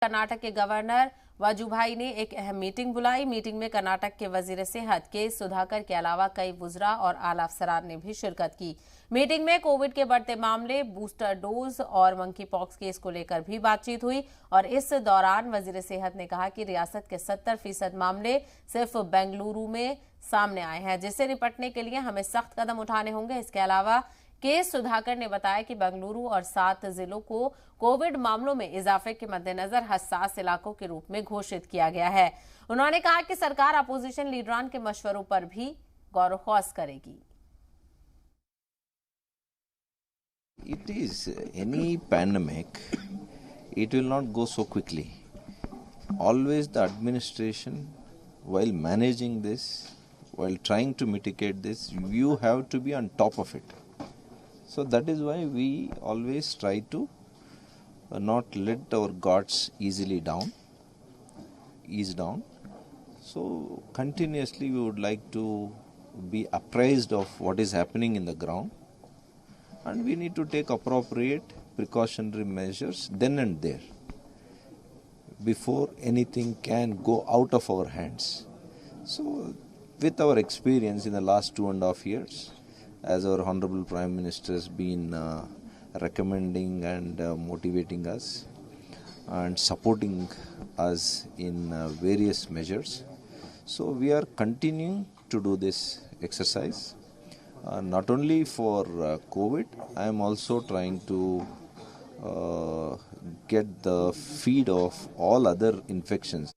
कर्नाटक के गवर्नर वाजुभाई ने एक अहम मीटिंग बुलाई। मीटिंग में कर्नाटक के वजीर सेहत के सुधाकर के अलावा कई वुजरा और आला अफसरान ने भी शिरकत की। मीटिंग में कोविड के बढ़ते मामले, बूस्टर डोज और मंकी पॉक्स केस को लेकर भी बातचीत हुई और इस दौरान वजीर सेहत ने कहा कि रियासत के 70% मामले सिर्फ बेंगलुरु में सामने आए हैं, जिससे निपटने के लिए हमें सख्त कदम उठाने होंगे। इसके अलावा के सुधाकर ने बताया कि बेंगलुरु और 7 जिलों को कोविड मामलों में इजाफे के मद्देनजर हसास इलाकों के रूप में घोषित किया गया है। उन्होंने कहा कि सरकार अपोजिशन लीडरान के मशवरों पर भी गौर खौस करेगी। It is any pandemic, it will not go so quickly. Always the administration, while managing this, while trying to mitigate this, you have to be on top of it. So that is why we always try to not let our guards easily ease down. So continuously we would like to be apprised of what is happening in the ground, and we need to take appropriate precautionary measures then and there before anything can go out of our hands. So with our experience in the last 2.5 years, as our Honorable Prime Minister has been recommending and motivating us and supporting us in various measures. So we are continuing to do this exercise. Not only for COVID, I am also trying to get the feed of all other infections.